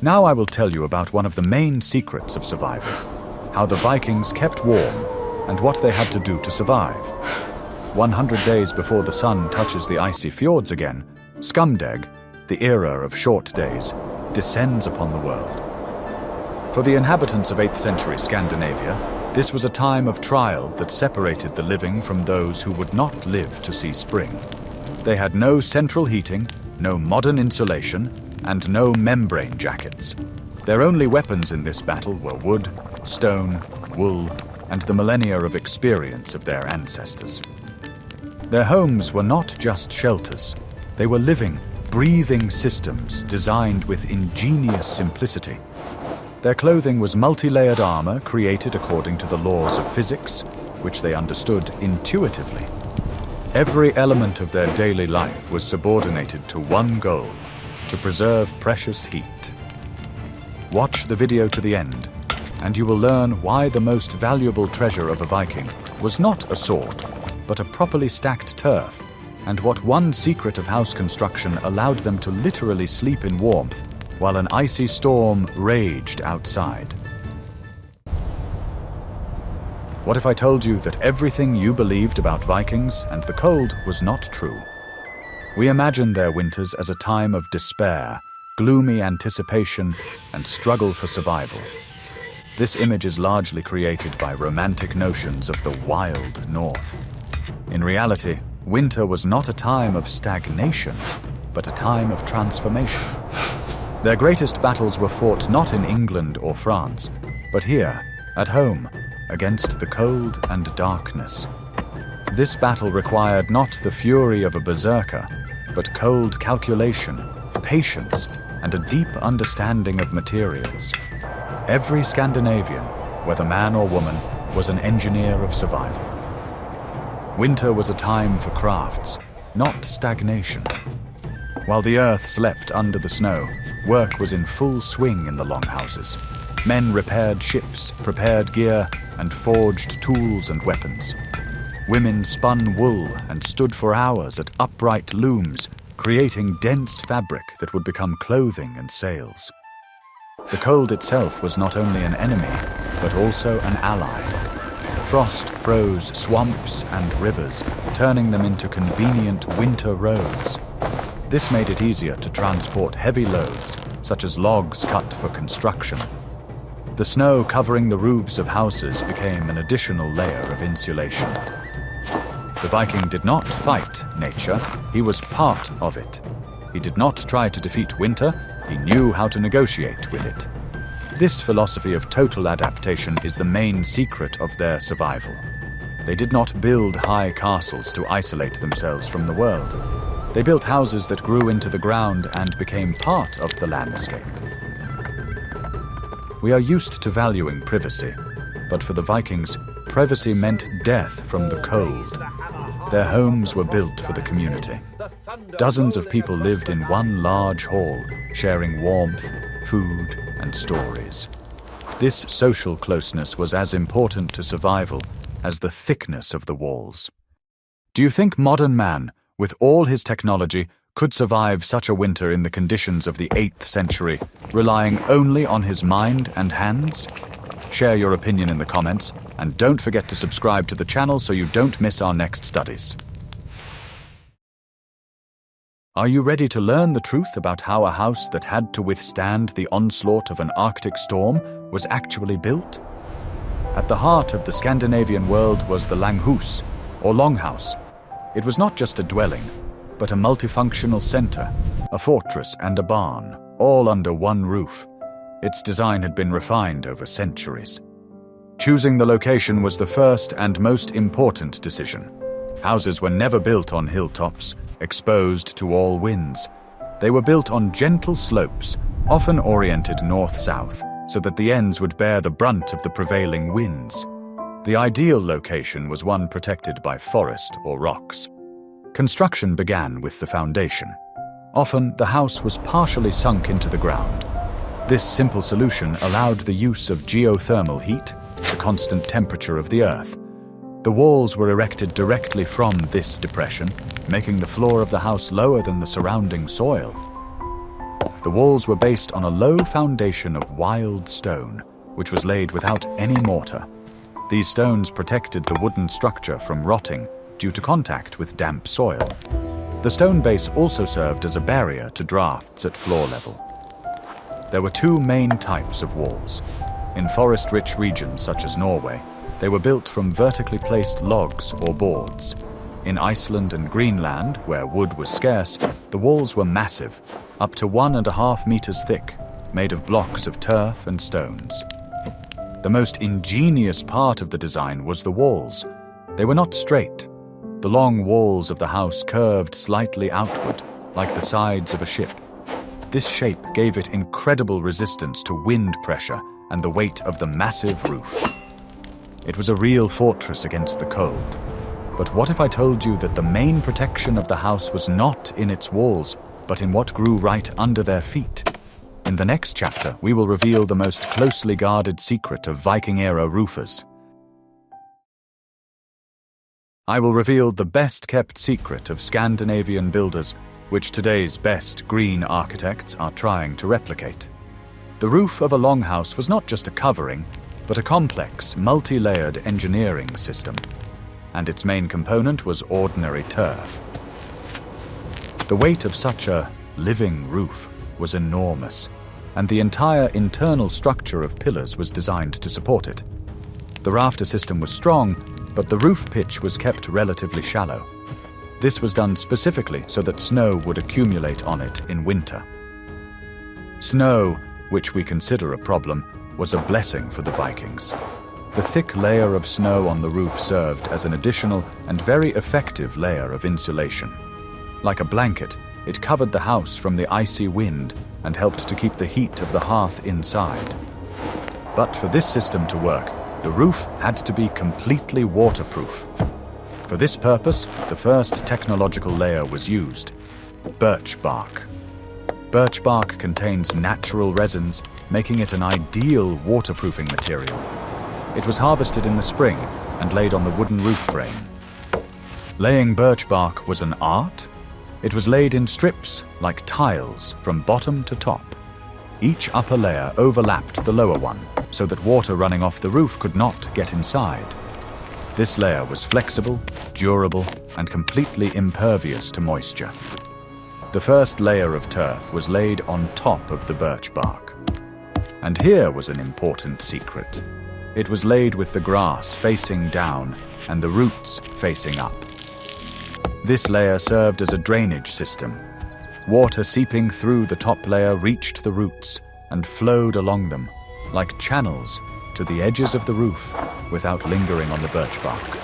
Now I will tell you about one of the main secrets of survival, how the Vikings kept warm and what they had to do to survive. 100 days before the sun touches the icy fjords again, Skumdeg, the era of short days, descends upon the world. For the inhabitants of 8th century Scandinavia, this was a time of trial that separated the living from those who would not live to see spring. They had no central heating, no modern insulation, and no membrane jackets. Their only weapons in this battle were wood, stone, wool, and the millennia of experience of their ancestors. Their homes were not just shelters. They were living, breathing systems designed with ingenious simplicity. Their clothing was multi-layered armor created according to the laws of physics, which they understood intuitively. Every element of their daily life was subordinated to one goal: to preserve precious heat. Watch the video to the end, and you will learn why the most valuable treasure of a Viking was not a sword, but a properly stacked turf, and what one secret of house construction allowed them to literally sleep in warmth while an icy storm raged outside. What if I told you that everything you believed about Vikings and the cold was not true? We imagine their winters as a time of despair, gloomy anticipation, and struggle for survival. This image is largely created by romantic notions of the wild north. In reality, winter was not a time of stagnation, but a time of transformation. Their greatest battles were fought not in England or France, but here, at home, against the cold and darkness. This battle required not the fury of a berserker, but cold calculation, patience, and a deep understanding of materials. Every Scandinavian, whether man or woman, was an engineer of survival. Winter was a time for crafts, not stagnation. While the earth slept under the snow, work was in full swing in the longhouses. Men repaired ships, prepared gear, and forged tools and weapons. Women spun wool and stood for hours at upright looms, creating dense fabric that would become clothing and sails. The cold itself was not only an enemy, but also an ally. Frost froze swamps and rivers, turning them into convenient winter roads. This made it easier to transport heavy loads, such as logs cut for construction. The snow covering the roofs of houses became an additional layer of insulation. The Viking did not fight nature, he was part of it. He did not try to defeat winter, he knew how to negotiate with it. This philosophy of total adaptation is the main secret of their survival. They did not build high castles to isolate themselves from the world. They built houses that grew into the ground and became part of the landscape. We are used to valuing privacy, but for the Vikings, privacy meant death from the cold. Their homes were built for the community. Dozens of people lived in one large hall, sharing warmth, food, and stories. This social closeness was as important to survival as the thickness of the walls. Do you think modern man, with all his technology, could survive such a winter in the conditions of the 8th century, relying only on his mind and hands? Share your opinion in the comments, and don't forget to subscribe to the channel so you don't miss our next studies. Are you ready to learn the truth about how a house that had to withstand the onslaught of an Arctic storm was actually built? At the heart of the Scandinavian world was the langhouse, or longhouse. It was not just a dwelling, but a multifunctional center, a fortress and a barn, all under one roof. Its design had been refined over centuries. Choosing the location was the first and most important decision. Houses were never built on hilltops, exposed to all winds. They were built on gentle slopes, often oriented north-south, so that the ends would bear the brunt of the prevailing winds. The ideal location was one protected by forest or rocks. Construction began with the foundation. Often, the house was partially sunk into the ground. This simple solution allowed the use of geothermal heat, the constant temperature of the earth. The walls were erected directly from this depression, making the floor of the house lower than the surrounding soil. The walls were based on a low foundation of wild stone, which was laid without any mortar. These stones protected the wooden structure from rotting due to contact with damp soil. The stone base also served as a barrier to drafts at floor level. There were two main types of walls. In forest-rich regions such as Norway, they were built from vertically placed logs or boards. In Iceland and Greenland, where wood was scarce, the walls were massive, up to 1.5 meters thick, made of blocks of turf and stones. The most ingenious part of the design was the walls. They were not straight. The long walls of the house curved slightly outward, like the sides of a ship. This shape gave it incredible resistance to wind pressure and the weight of the massive roof. It was a real fortress against the cold. But what if I told you that the main protection of the house was not in its walls, but in what grew right under their feet? In the next chapter, we will reveal the most closely guarded secret of Viking-era roofers. I will reveal the best-kept secret of Scandinavian builders, which today's best green architects are trying to replicate. The roof of a longhouse was not just a covering, but a complex, multi-layered engineering system. And its main component was ordinary turf. The weight of such a living roof was enormous, and the entire internal structure of pillars was designed to support it. The rafter system was strong, but the roof pitch was kept relatively shallow. This was done specifically so that snow would accumulate on it in winter. Snow, which we consider a problem, was a blessing for the Vikings. The thick layer of snow on the roof served as an additional and very effective layer of insulation. Like a blanket, it covered the house from the icy wind and helped to keep the heat of the hearth inside. But for this system to work, the roof had to be completely waterproof. For this purpose, the first technological layer was used: birch bark. Birch bark contains natural resins, making it an ideal waterproofing material. It was harvested in the spring and laid on the wooden roof frame. Laying birch bark was an art. It was laid in strips, like tiles, from bottom to top. Each upper layer overlapped the lower one, so that water running off the roof could not get inside. This layer was flexible, durable, and completely impervious to moisture. The first layer of turf was laid on top of the birch bark. And here was an important secret. It was laid with the grass facing down and the roots facing up. This layer served as a drainage system. Water seeping through the top layer reached the roots and flowed along them, like channels, to the edges of the roof without lingering on the birch bark.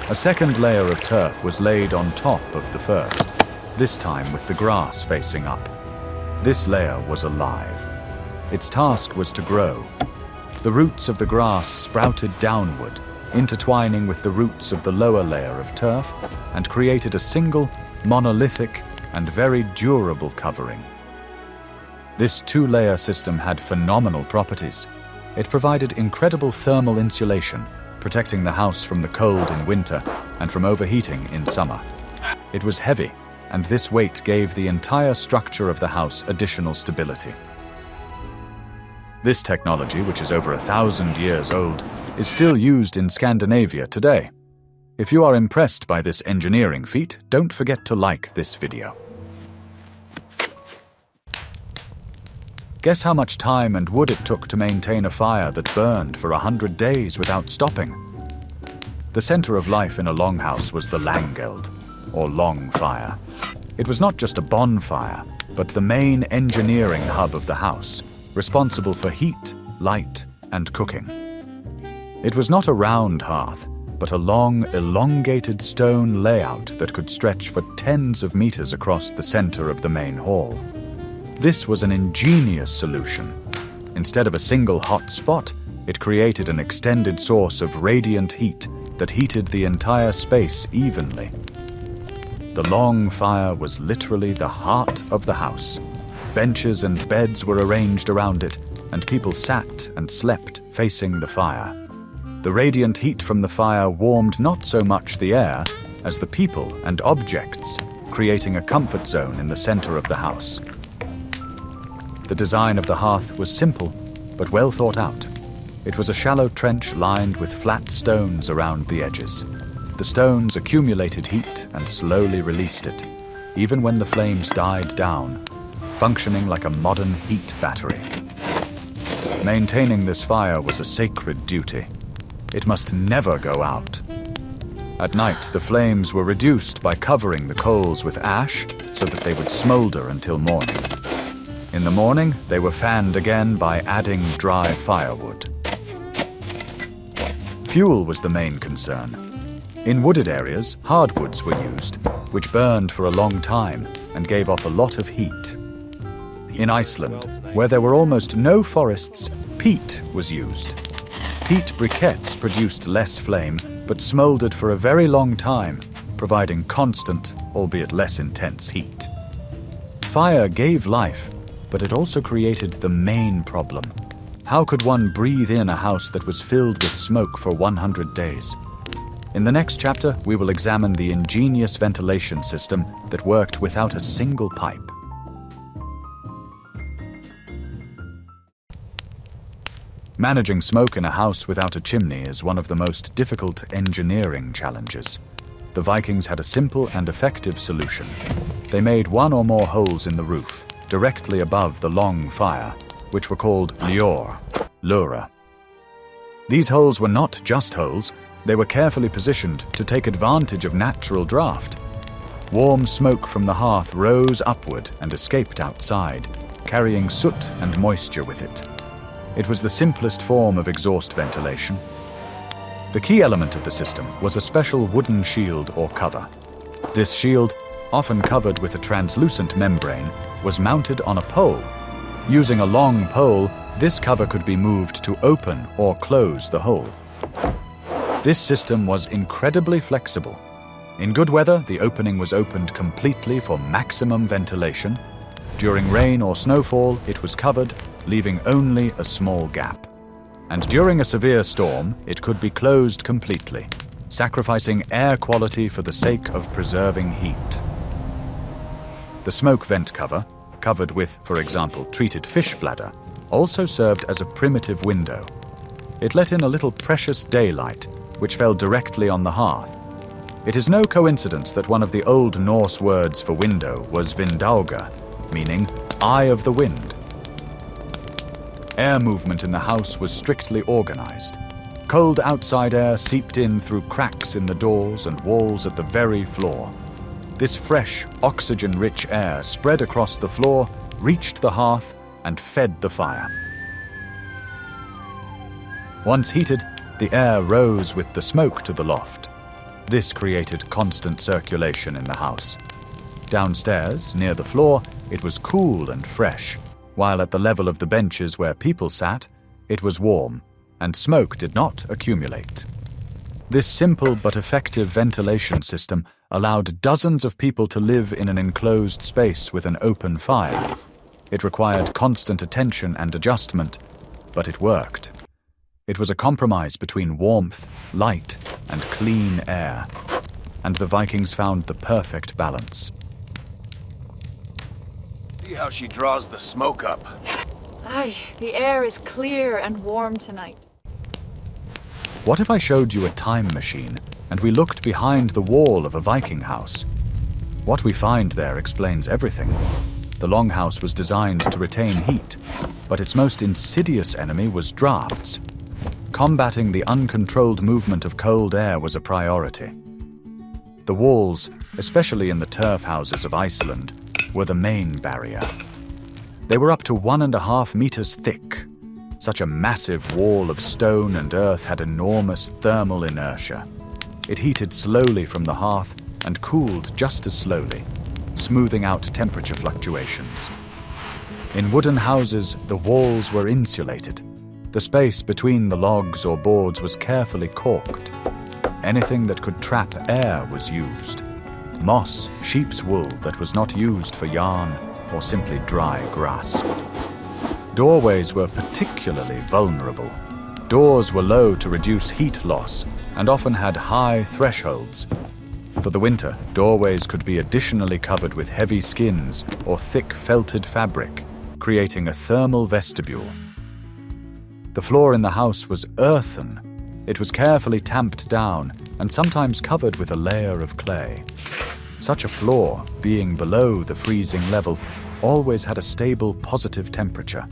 A second layer of turf was laid on top of the first, this time with the grass facing up. This layer was alive. Its task was to grow. The roots of the grass sprouted downward, intertwining with the roots of the lower layer of turf, and created a single, monolithic, and very durable covering. This two-layer system had phenomenal properties. It provided incredible thermal insulation, protecting the house from the cold in winter and from overheating in summer. It was heavy, and this weight gave the entire structure of the house additional stability. This technology, which is over 1,000 years old, is still used in Scandinavia today. If you are impressed by this engineering feat, don't forget to like this video. Guess how much time and wood it took to maintain a fire that burned for 100 days without stopping? The center of life in a longhouse was the langeld, or long fire. It was not just a bonfire, but the main engineering hub of the house, responsible for heat, light, and cooking. It was not a round hearth, but a long, elongated stone layout that could stretch for tens of meters across the center of the main hall. This was an ingenious solution. Instead of a single hot spot, it created an extended source of radiant heat that heated the entire space evenly. The long fire was literally the heart of the house. Benches and beds were arranged around it, and people sat and slept facing the fire. The radiant heat from the fire warmed not so much the air as the people and objects, creating a comfort zone in the center of the house. The design of the hearth was simple, but well thought out. It was a shallow trench lined with flat stones around the edges. The stones accumulated heat and slowly released it, even when the flames died down, functioning like a modern heat battery. Maintaining this fire was a sacred duty. It must never go out. At night, the flames were reduced by covering the coals with ash so that they would smolder until morning. In the morning, they were fanned again by adding dry firewood. Fuel was the main concern. In wooded areas, hardwoods were used, which burned for a long time and gave off a lot of heat. In Iceland, where there were almost no forests, peat was used. Peat briquettes produced less flame, but smoldered for a very long time, providing constant, albeit less intense heat. Fire gave life, but it also created the main problem. How could one breathe in a house that was filled with smoke for 100 days? In the next chapter, we will examine the ingenious ventilation system that worked without a single pipe. Managing smoke in a house without a chimney is one of the most difficult engineering challenges. The Vikings had a simple and effective solution. They made one or more holes in the roof, directly above the long fire, which were called lura. These holes were not just holes, they were carefully positioned to take advantage of natural draft. Warm smoke from the hearth rose upward and escaped outside, carrying soot and moisture with it. It was the simplest form of exhaust ventilation. The key element of the system was a special wooden shield or cover. This shield, often covered with a translucent membrane, was mounted on a pole. Using a long pole, this cover could be moved to open or close the hole. This system was incredibly flexible. In good weather, the opening was opened completely for maximum ventilation. During rain or snowfall, it was covered, leaving only a small gap. And during a severe storm, it could be closed completely, sacrificing air quality for the sake of preserving heat. The smoke vent cover, covered with, for example, treated fish bladder, also served as a primitive window. It let in a little precious daylight, which fell directly on the hearth. It is no coincidence that one of the Old Norse words for window was vindauga, meaning eye of the wind. Air movement in the house was strictly organized. Cold outside air seeped in through cracks in the doors and walls at the very floor. This fresh, oxygen-rich air spread across the floor, reached the hearth, and fed the fire. Once heated, the air rose with the smoke to the loft. This created constant circulation in the house. Downstairs, near the floor, it was cool and fresh, while at the level of the benches where people sat, it was warm, and smoke did not accumulate. This simple but effective ventilation system allowed dozens of people to live in an enclosed space with an open fire. It required constant attention and adjustment, but it worked. It was a compromise between warmth, light, and clean air, and the Vikings found the perfect balance. See how she draws the smoke up. Aye, the air is clear and warm tonight. What if I showed you a time machine and we looked behind the wall of a Viking house? What we find there explains everything. The longhouse was designed to retain heat, but its most insidious enemy was drafts. Combating the uncontrolled movement of cold air was a priority. The walls, especially in the turf houses of Iceland, were the main barrier. They were up to 1.5 meters thick. Such a massive wall of stone and earth had enormous thermal inertia. It heated slowly from the hearth and cooled just as slowly, smoothing out temperature fluctuations. In wooden houses, the walls were insulated. The space between the logs or boards was carefully caulked. Anything that could trap air was used. Moss, sheep's wool that was not used for yarn, or simply dry grass. Doorways were particularly vulnerable. Doors were low to reduce heat loss and often had high thresholds. For the winter, doorways could be additionally covered with heavy skins or thick felted fabric, creating a thermal vestibule. The floor in the house was earthen. It was carefully tamped down and sometimes covered with a layer of clay. Such a floor, being below the freezing level, always had a stable positive temperature.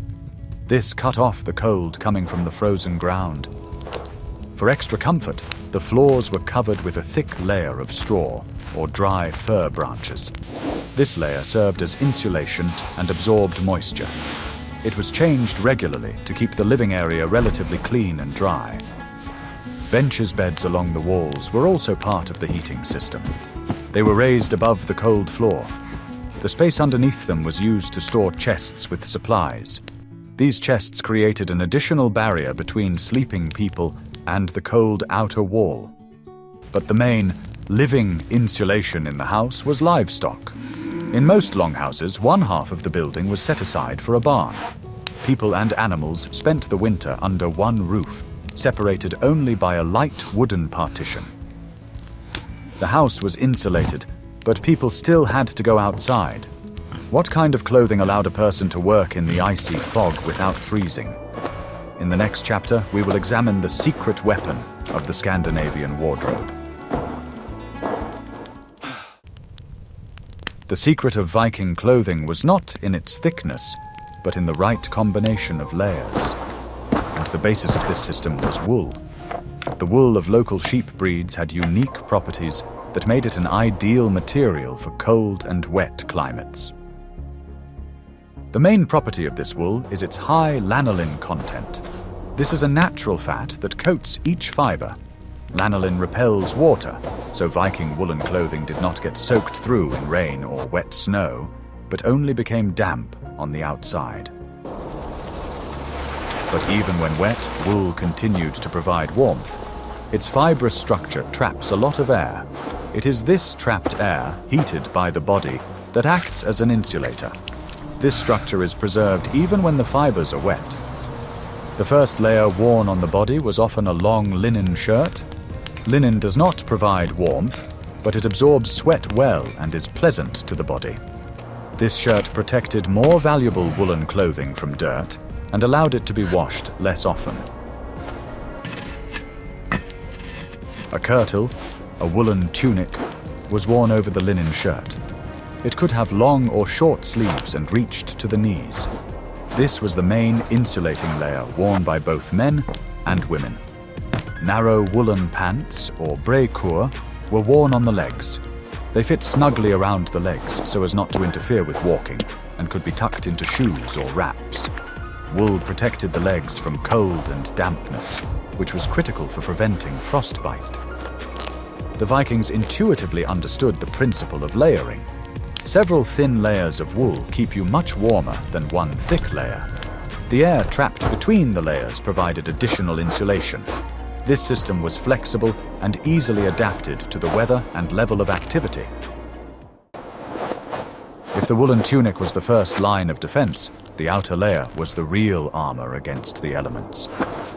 This cut off the cold coming from the frozen ground. For extra comfort, the floors were covered with a thick layer of straw or dry fir branches. This layer served as insulation and absorbed moisture. It was changed regularly to keep the living area relatively clean and dry. Benches beds along the walls were also part of the heating system. They were raised above the cold floor. The space underneath them was used to store chests with supplies. These chests created an additional barrier between sleeping people and the cold outer wall. But the main, living insulation in the house was livestock. In most longhouses, one half of the building was set aside for a barn. People and animals spent the winter under one roof, separated only by a light wooden partition. The house was insulated, but people still had to go outside. What kind of clothing allowed a person to work in the icy fog without freezing? In the next chapter, we will examine the secret weapon of the Scandinavian wardrobe. The secret of Viking clothing was not in its thickness, but in the right combination of layers. And the basis of this system was wool. The wool of local sheep breeds had unique properties that made it an ideal material for cold and wet climates. The main property of this wool is its high lanolin content. This is a natural fat that coats each fiber. Lanolin repels water, so Viking woolen clothing did not get soaked through in rain or wet snow, but only became damp on the outside. But even when wet, wool continued to provide warmth. Its fibrous structure traps a lot of air. It is this trapped air, heated by the body, that acts as an insulator. This structure is preserved even when the fibers are wet. The first layer worn on the body was often a long linen shirt. Linen does not provide warmth, but it absorbs sweat well and is pleasant to the body. This shirt protected more valuable woolen clothing from dirt and allowed it to be washed less often. A kirtle, a woolen tunic, was worn over the linen shirt. It could have long or short sleeves and reached to the knees. This was the main insulating layer worn by both men and women. Narrow woolen pants, or brekur, were worn on the legs. They fit snugly around the legs so as not to interfere with walking and could be tucked into shoes or wraps. Wool protected the legs from cold and dampness, which was critical for preventing frostbite. The Vikings intuitively understood the principle of layering. Several thin layers of wool keep you much warmer than one thick layer. The air trapped between the layers provided additional insulation. This system was flexible and easily adapted to the weather and level of activity. If the woolen tunic was the first line of defense, the outer layer was the real armor against the elements.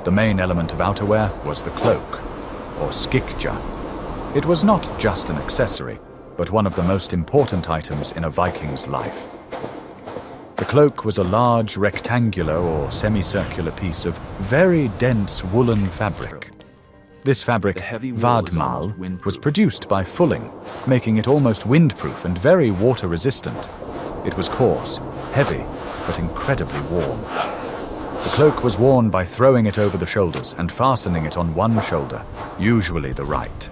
The main element of outerwear was the cloak, or skikja. It was not just an accessory, but one of the most important items in a Viking's life. The cloak was a large rectangular or semicircular piece of very dense woolen fabric. This fabric, vadmal, was produced by fulling, making it almost windproof and very water-resistant. It was coarse, heavy, but incredibly warm. The cloak was worn by throwing it over the shoulders and fastening it on one shoulder, usually the right.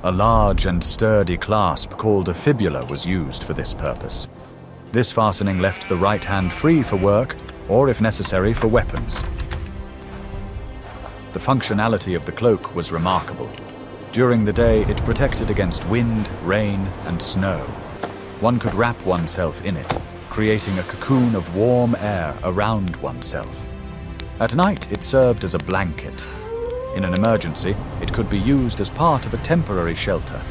A large and sturdy clasp called a fibula was used for this purpose. This fastening left the right hand free for work, or if necessary, for weapons. The functionality of the cloak was remarkable. During the day, it protected against wind, rain, and snow. One could wrap oneself in it, creating a cocoon of warm air around oneself. At night, it served as a blanket. In an emergency, it could be used as part of a temporary shelter.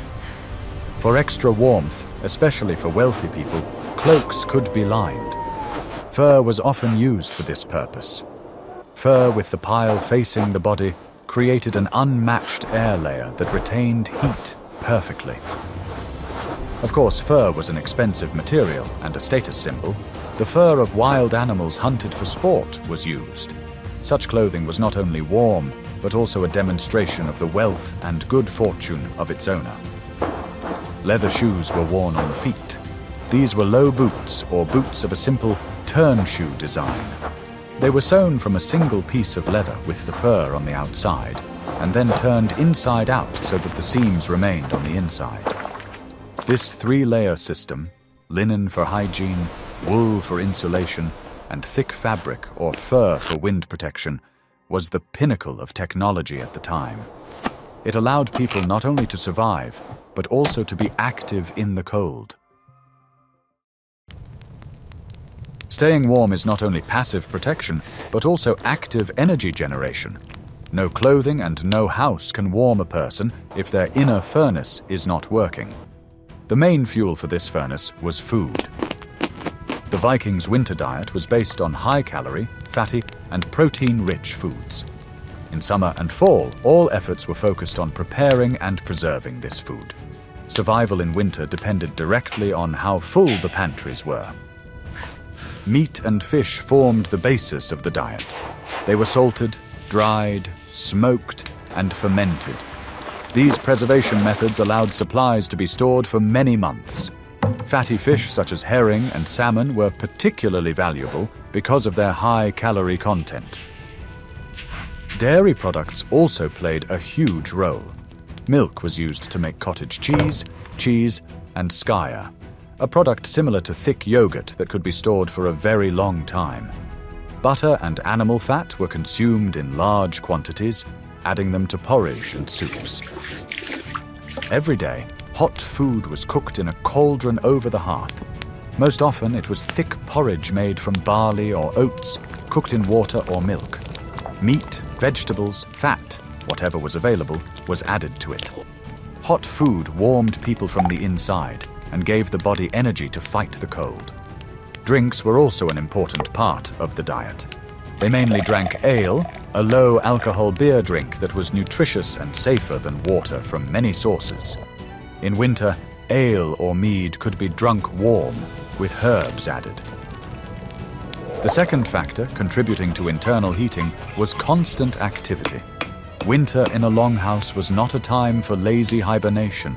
For extra warmth, especially for wealthy people, cloaks could be lined. Fur was often used for this purpose. Fur with the pile facing the body created an unmatched air layer that retained heat perfectly. Of course, fur was an expensive material and a status symbol. The fur of wild animals hunted for sport was used. Such clothing was not only warm, but also a demonstration of the wealth and good fortune of its owner. Leather shoes were worn on the feet. These were low boots or boots of a simple turn shoe design. They were sewn from a single piece of leather with the fur on the outside, and then turned inside out so that the seams remained on the inside. This three-layer system, linen for hygiene, wool for insulation, and thick fabric or fur for wind protection, was the pinnacle of technology at the time. It allowed people not only to survive, but also to be active in the cold. Staying warm is not only passive protection, but also active energy generation. No clothing and no house can warm a person if their inner furnace is not working. The main fuel for this furnace was food. The Vikings' winter diet was based on high-calorie, fatty, and protein-rich foods. In summer and fall, all efforts were focused on preparing and preserving this food. Survival in winter depended directly on how full the pantries were. Meat and fish formed the basis of the diet. They were salted, dried, smoked, and fermented. These preservation methods allowed supplies to be stored for many months. Fatty fish such as herring and salmon were particularly valuable because of their high-calorie content. Dairy products also played a huge role. Milk was used to make cottage cheese, and skyr, a product similar to thick yogurt that could be stored for a very long time. Butter and animal fat were consumed in large quantities, adding them to porridge and soups. Every day, hot food was cooked in a cauldron over the hearth. Most often, it was thick porridge made from barley or oats, cooked in water or milk. Meat, vegetables, fat, whatever was available, was added to it. Hot food warmed people from the inside and gave the body energy to fight the cold. Drinks were also an important part of the diet. They mainly drank ale, a low-alcohol beer drink that was nutritious and safer than water from many sources. In winter, ale or mead could be drunk warm, with herbs added. The second factor contributing to internal heating was constant activity. Winter in a longhouse was not a time for lazy hibernation.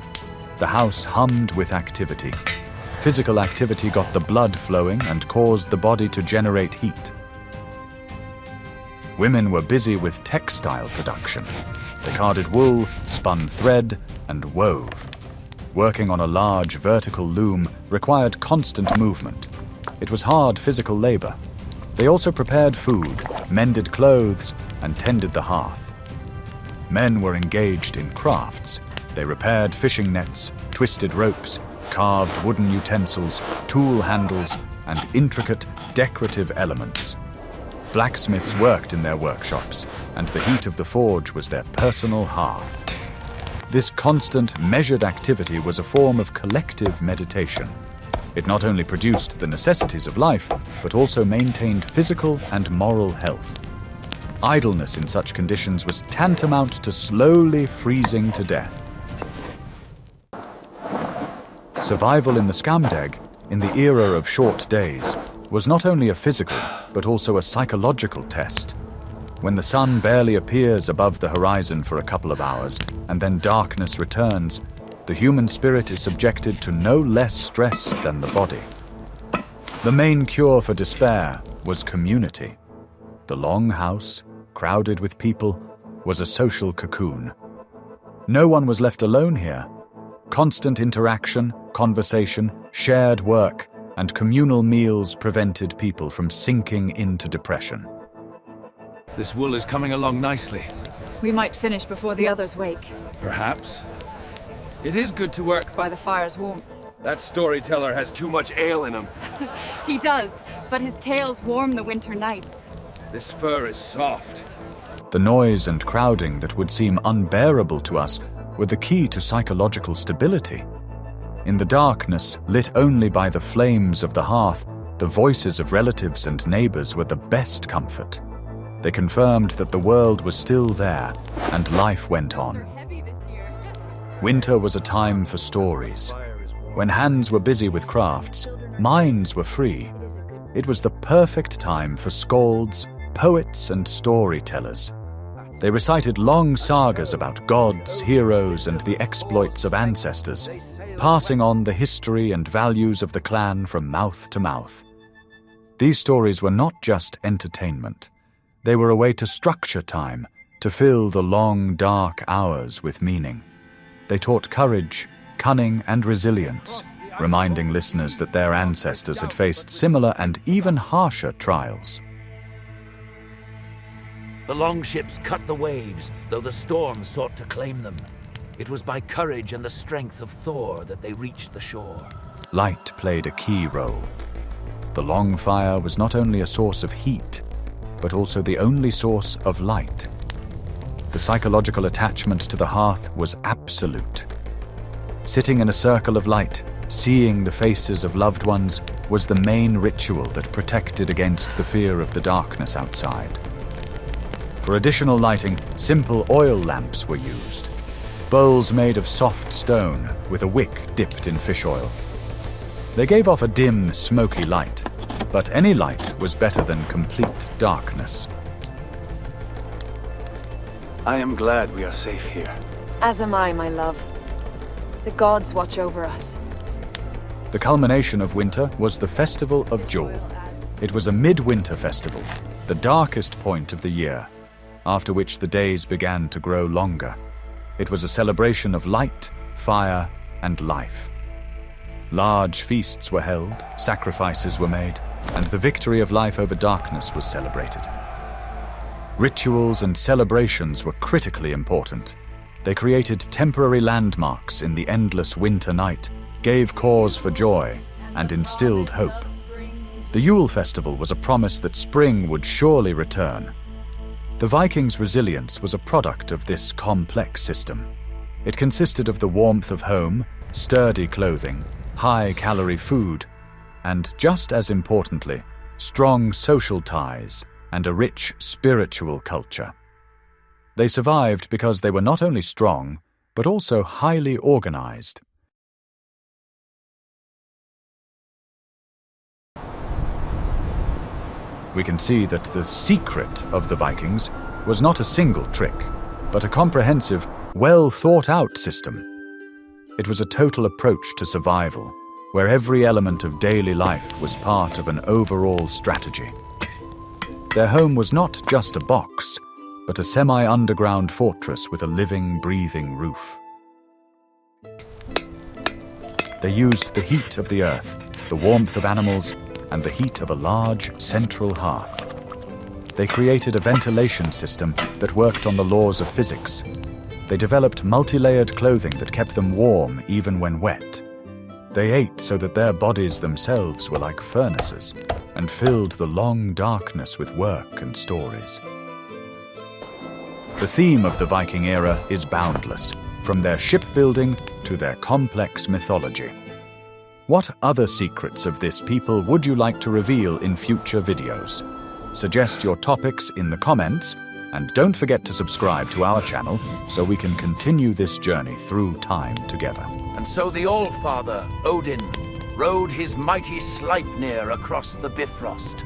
The house hummed with activity. Physical activity got the blood flowing and caused the body to generate heat. Women were busy with textile production. They carded wool, spun thread, and wove. Working on a large vertical loom required constant movement. It was hard physical labor. They also prepared food, mended clothes, and tended the hearth. Men were engaged in crafts. They repaired fishing nets, twisted ropes, carved wooden utensils, tool handles, and intricate decorative elements. Blacksmiths worked in their workshops, and the heat of the forge was their personal hearth. This constant, measured activity was a form of collective meditation. It not only produced the necessities of life, but also maintained physical and moral health. Idleness in such conditions was tantamount to slowly freezing to death. Survival in the Skamdeg, in the era of short days, was not only a physical, but also a psychological test. When the sun barely appears above the horizon for a couple of hours, and then darkness returns, the human spirit is subjected to no less stress than the body. The main cure for despair was community. The longhouse, crowded with people, was a social cocoon. No one was left alone here. Constant interaction, conversation, shared work, and communal meals prevented people from sinking into depression. This wool is coming along nicely. We might finish before the others wake. Perhaps. It is good to work. By the fire's warmth. That storyteller has too much ale in him. He does, but his tales warm the winter nights. This fur is soft. The noise and crowding that would seem unbearable to us were the key to psychological stability. In the darkness, lit only by the flames of the hearth, the voices of relatives and neighbors were the best comfort. They confirmed that the world was still there, and life went on. Winter was a time for stories. When hands were busy with crafts, minds were free. It was the perfect time for skalds, poets, and storytellers. They recited long sagas about gods, heroes, and the exploits of ancestors, passing on the history and values of the clan from mouth to mouth. These stories were not just entertainment. They were a way to structure time, to fill the long, dark hours with meaning. They taught courage, cunning, and resilience, reminding listeners that their ancestors had faced similar and even harsher trials. The longships cut the waves, though the storm sought to claim them. It was by courage and the strength of Thor that they reached the shore. Light played a key role. The long fire was not only a source of heat, but also the only source of light. The psychological attachment to the hearth was absolute. Sitting in a circle of light, seeing the faces of loved ones, was the main ritual that protected against the fear of the darkness outside. For additional lighting, simple oil lamps were used. Bowls made of soft stone with a wick dipped in fish oil. They gave off a dim, smoky light, but any light was better than complete darkness. I am glad we are safe here. As am I, my love. The gods watch over us. The culmination of winter was the Festival of Jul. It was a midwinter festival, the darkest point of the year, after which the days began to grow longer. It was a celebration of light, fire, and life. Large feasts were held, sacrifices were made, and the victory of life over darkness was celebrated. Rituals and celebrations were critically important. They created temporary landmarks in the endless winter night, gave cause for joy, and instilled hope. The Yule festival was a promise that spring would surely return. The Vikings' resilience was a product of this complex system. It consisted of the warmth of home, sturdy clothing, high-calorie food, and, just as importantly, strong social ties and a rich spiritual culture. They survived because they were not only strong, but also highly organized. We can see that the secret of the Vikings was not a single trick, but a comprehensive, well-thought-out system. It was a total approach to survival, where every element of daily life was part of an overall strategy. Their home was not just a box, but a semi-underground fortress with a living, breathing roof. They used the heat of the earth, the warmth of animals, and the heat of a large, central hearth. They created a ventilation system that worked on the laws of physics. They developed multi-layered clothing that kept them warm even when wet. They ate so that their bodies themselves were like furnaces and filled the long darkness with work and stories. The theme of the Viking era is boundless, from their shipbuilding to their complex mythology. What other secrets of this people would you like to reveal in future videos? Suggest your topics in the comments, and don't forget to subscribe to our channel so we can continue this journey through time together. And so the Allfather, Odin, rode his mighty Sleipnir across the Bifrost.